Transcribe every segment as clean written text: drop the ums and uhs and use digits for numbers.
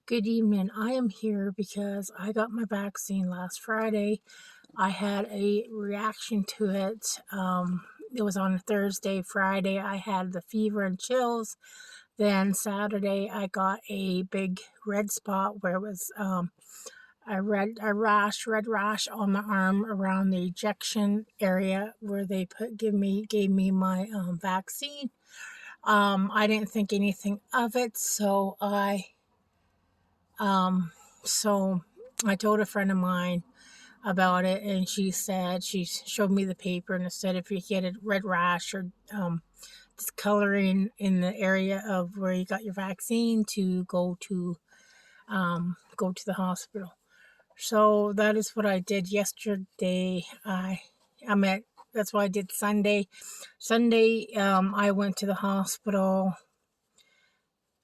Good evening. I am here because I got my vaccine last Friday. I had a reaction to it. It was on a Thursday. Friday, I had the fever and chills. Then Saturday, I got a big red spot where it was red rash on my arm around the ejection area where they gave me my vaccine. I didn't think anything of it, um, so I told a friend of mine about it, and she showed me the paper and it said if you get a red rash or discoloring in the area of where you got your vaccine, to go to the hospital. So that is what I did yesterday. I'm at That's what I did Sunday. I went to the hospital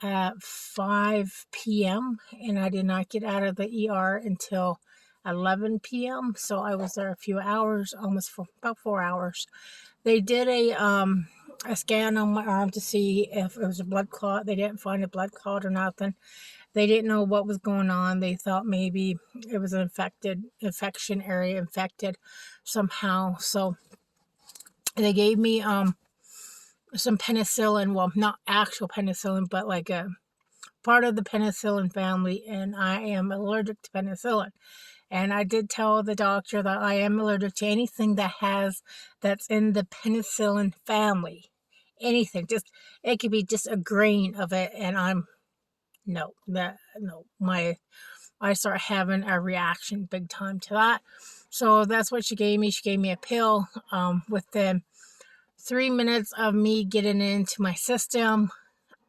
at 5 p.m. and I did not get out of the ER until 11 p.m. So I was there a few hours, almost for about 4 hours. They did a scan on my arm to see if it was a blood clot. They didn't find a blood clot or nothing. They didn't know what was going on. They thought maybe it was an infection area infected somehow. So they gave me some penicillin. Well, not actual penicillin, but like a part of the penicillin family, and I am allergic to penicillin. And I did tell the doctor that I am allergic to anything that's in the penicillin family. Anything, just it could be just a grain of it, and I'm no that no my I start having a reaction big time to that. So that's what she gave me. She gave me a pill. Within 3 minutes of me getting into my system,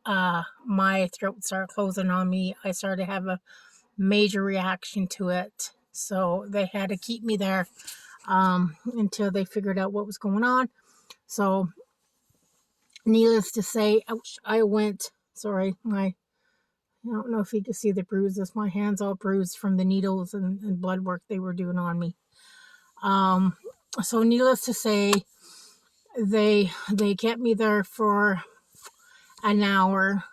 my throat started closing on me. I started to have a major reaction to it. So they had to keep me there until they figured out what was going on. So, needless to say, ouch, I don't know if you can see the bruises. My hand's all bruised from the needles and blood work they were doing on me. Um, so needless to say, they kept me there for an hour,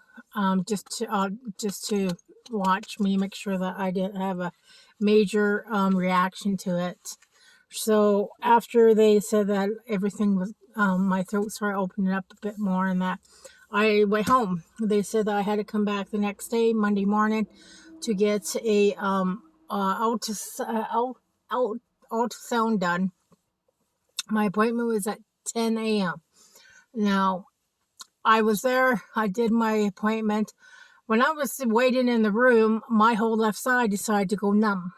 just to watch me, make sure that I didn't have a major reaction to it. So after they said that everything was, my throat started opening up a bit more, and that I went home. They said that I had to come back the next day, Monday morning, to get a ultrasound done. My appointment was at 10 a.m. Now, I was there, I did my appointment. When I was waiting in the room, my whole left side decided to go numb.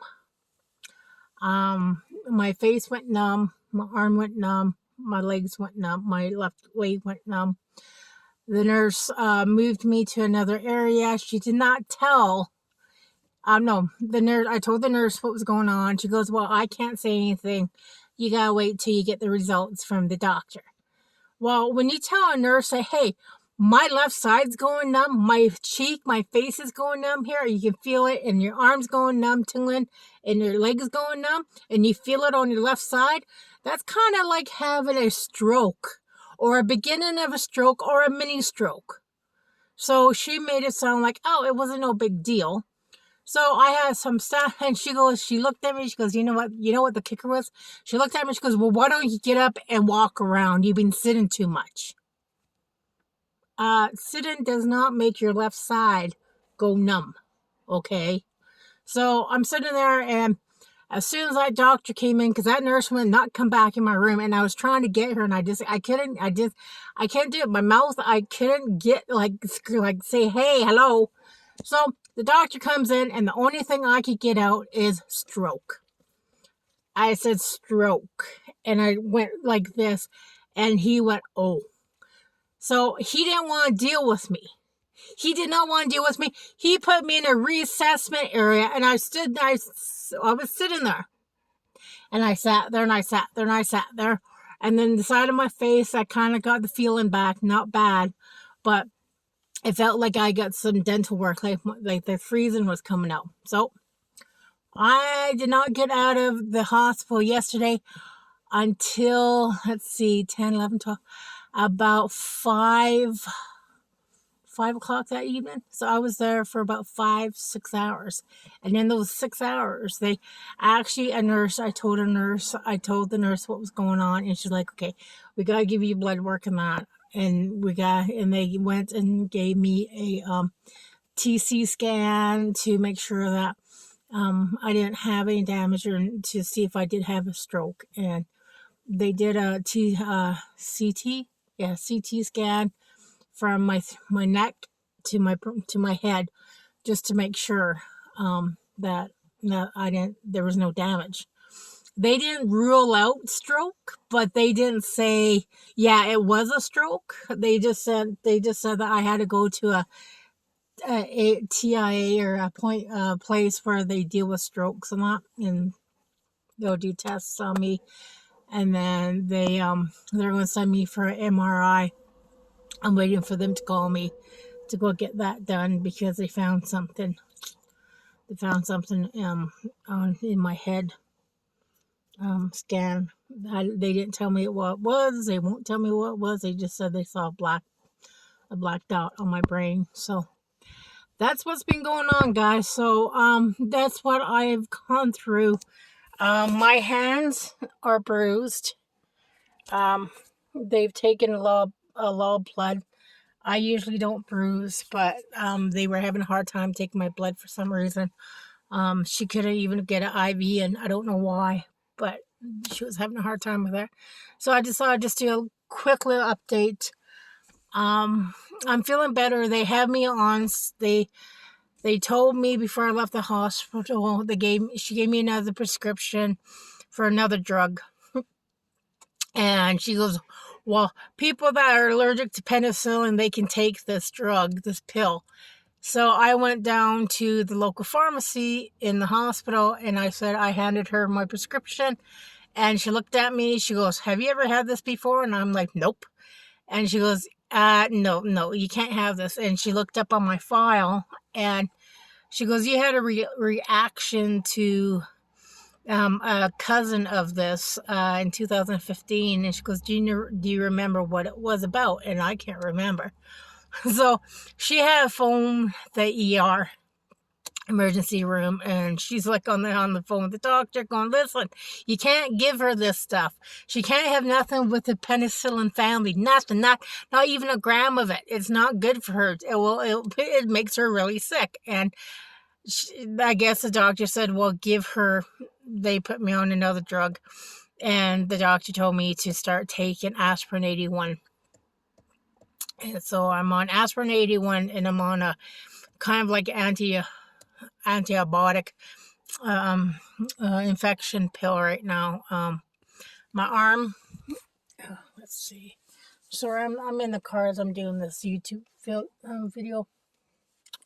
My face went numb, my arm went numb, my legs went numb, my left leg went numb. The nurse moved me to another area. She did not tell. No, the nurse. I told the nurse what was going on. She goes, "Well, I can't say anything. You gotta wait till you get the results from the doctor." Well, when you tell a nurse, say, "Hey, my left side's going numb, my cheek, my face is going numb here, you can feel it, and your arm's going numb, tingling, and your legs going numb, and you feel it on your left side," that's kind of like having a stroke, or a beginning of a stroke, or a mini stroke. So she made it sound like, oh, it wasn't no big deal. So I had some stuff, and she looked at me, she goes, you know what the kicker was? She looked at me, she goes, well, why don't you get up and walk around? You've been sitting too much. Sitting does not make your left side go numb, okay? So I'm sitting there, and as soon as that doctor came in, because that nurse would not come back in my room, and I was trying to get her, and I can't do it. My mouth, I couldn't get, like say, hey, hello. So the doctor comes in, and the only thing I could get out is stroke. I said stroke, and I went like this, and he went, oh. So he didn't want to deal with me. He did not want to deal with me. He put me in a reassessment area, and I was sitting there. And I sat there, and I sat there, and I sat there. And then the side of my face, I kind of got the feeling back. Not bad, but it felt like I got some dental work, like the freezing was coming out. So I did not get out of the hospital yesterday until, let's see, 10, 11, 12, about 5 5 o'clock that evening. So I was there for about 5-6 hours. And in those 6 hours, I told the nurse what was going on. And she's like, okay, we got to give you blood work and that. And they went and gave me a TC scan to make sure that I didn't have any damage, or to see if I did have a stroke. And they did a CT scan from my neck to my head, just to make sure that there was no damage. They didn't rule out stroke, but they didn't say, yeah, it was a stroke. They just said that I had to go to a TIA, or a place where they deal with strokes and that, and they'll do tests on me, and then they're going to send me for an MRI. I'm waiting for them to call me to go get that done, because they found something. They found something in my head scan. They didn't tell me what it was. They won't tell me what it was. They just said they saw a black dot on my brain. So that's what's been going on, guys. So that's what I've gone through. My hands are bruised. They've taken a lot of blood. I usually don't bruise, but they were having a hard time taking my blood for some reason. She couldn't even get an IV, and I don't know why, but she was having a hard time with that. So I decided to just do a quick little update. I'm feeling better. They have me on. They told me before I left the hospital. She gave me another prescription for another drug, and she goes, well, people that are allergic to penicillin, they can take this drug, this pill. So I went down to the local pharmacy in the hospital, and I handed her my prescription, and she looked at me. She goes, have you ever had this before? And I'm like, nope. And she goes, no, you can't have this. And she looked up on my file, and she goes, you had a reaction to a cousin of this in 2015. And she goes, do you remember what it was about? And I can't remember. So she had phoned the ER emergency room, and she's like on the phone with the doctor going, listen, you can't give her this stuff. She can't have nothing with the penicillin family. Nothing, not even a gram of it. It's not good for her. It makes her really sick. And I guess the doctor said, well, they put me on another drug, and the doctor told me to start taking aspirin 81. And so I'm on aspirin 81, and I'm on a kind of like antibiotic infection pill right now. My arm, let's see. Sorry, I'm in the car as I'm doing this YouTube video.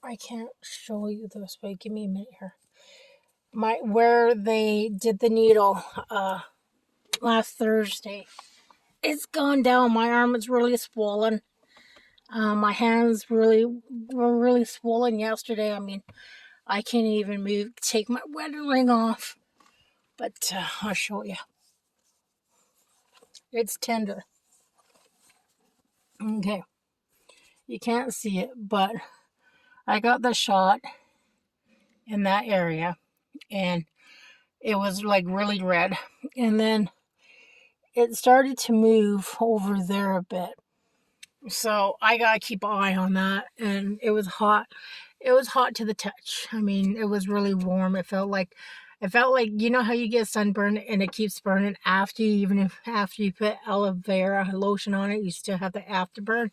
I can't show you this, but give me a minute here. Where they did the needle last Thursday, it's gone down. My arm is really swollen. My hands were really swollen yesterday. I mean, I can't even take my wedding ring off. But I'll show you. It's tender. Okay. You can't see it, but I got the shot in that area, and it was like really red. And then it started to move over there a bit. So I gotta keep an eye on that. And it was hot. It was hot to the touch. I mean, it was really warm. It felt like, you know how you get sunburned and it keeps burning after you put aloe vera lotion on it, you still have the afterburn.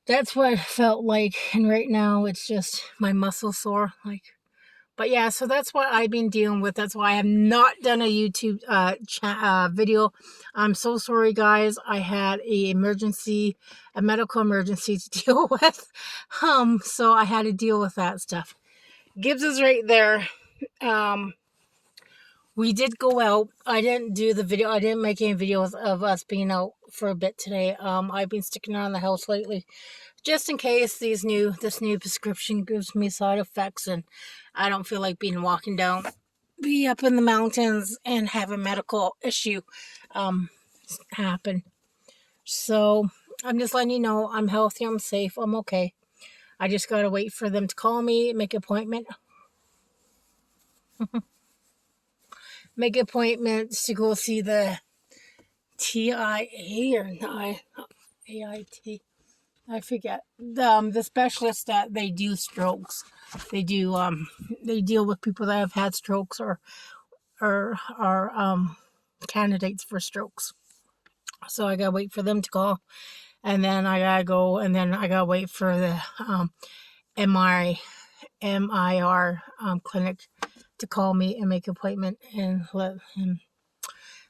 That's what it felt like. And right now it's just my muscle sore. But yeah, so that's what I've been dealing with. That's why I have not done a YouTube video. I'm so sorry, guys. I had a medical emergency to deal with. So I had to deal with that stuff. Gibbs is right there. We did go out. I didn't do the video. I didn't make any videos of us being out for a bit today. I've been sticking around the house lately, just in case this new prescription gives me side effects, and I don't feel like be up in the mountains and have a medical issue happen. So I'm just letting you know I'm healthy, I'm safe, I'm okay. I just gotta wait for them to call me, make appointments to go see the TIA or not AIT. I forget the specialist that they do strokes. They do they deal with people that have had strokes or are candidates for strokes. So I gotta wait for them to call, and then I gotta go, and then I gotta wait for the MIR clinic to call me and make an appointment and let him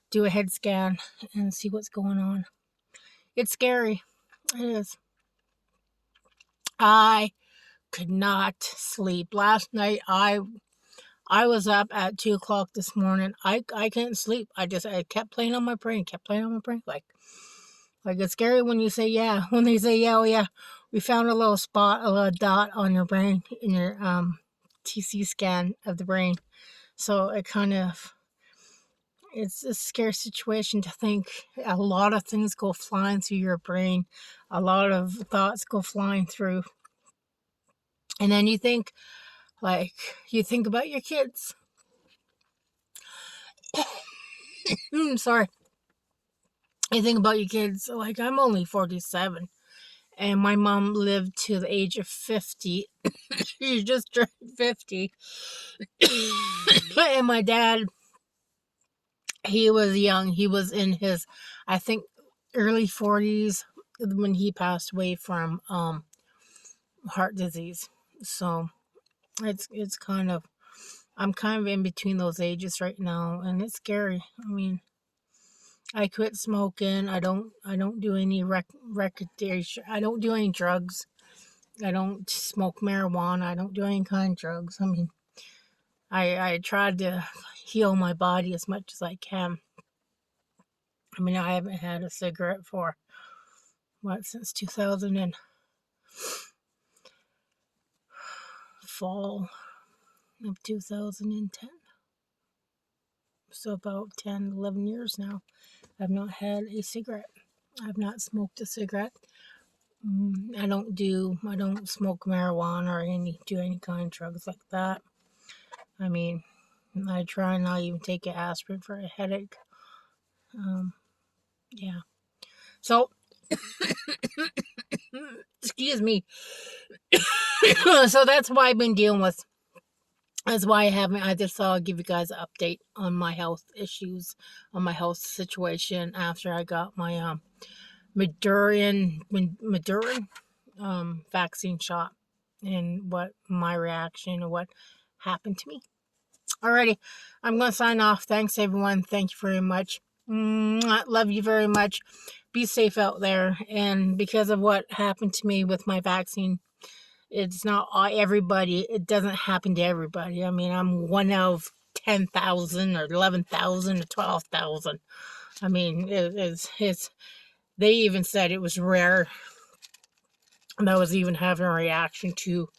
do a head scan and see what's going on. It's scary. It is. I could not sleep last night. I was up at 2 o'clock this morning. I couldn't sleep. I kept playing on my brain, like it's scary when you say yeah. When they say yeah, oh yeah, we found a little spot, a little dot on your brain in your TC scan of the brain. So it's a scary situation to think a lot of things go flying through your brain, a lot of thoughts go flying through, and then you think about your kids. Sorry. You think about your kids. Like, I'm only 47, and my mom lived to the age of 50. She just turned 50. And my dad, he was young. He was in his, I think, early 40s when he passed away from heart disease. So it's kind of, I'm kind of in between those ages right now, and it's scary. I mean, I quit smoking. I don't do any recreation. I don't do any drugs. I don't smoke marijuana. I don't do any kind of drugs. I mean, I tried to heal my body as much as I can. I mean, I haven't had a cigarette for since 2000 and fall of 2010. So about 10, 11 years now. I've not had a cigarette. I've not smoked a cigarette. I don't smoke marijuana or do any kind of drugs like that. I mean, I try not even take an aspirin for a headache. Yeah. So, excuse me. So that's why I've been dealing with. That's why I just thought I'd give you guys an update on my health issues, on my health situation after I got my Moderna vaccine shot, and what my reaction and what happened to me. Alrighty, I'm going to sign off. Thanks, everyone. Thank you very much. Love you very much. Be safe out there. And because of what happened to me with my vaccine, it's not everybody. It doesn't happen to everybody. I mean, I'm one out of 10,000 or 11,000 or 12,000. I mean, it's. They even said it was rare. And I was even having a reaction to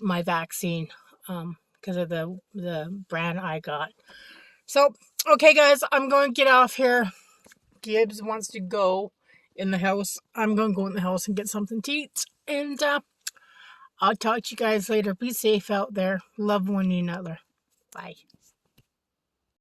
my vaccine because of the brand I got. So, okay, guys, I'm going to get off here. Gibbs wants to go in the house. I'm going to go in the house and get something to eat. And I'll talk to you guys later. Be safe out there. Love one another. Bye.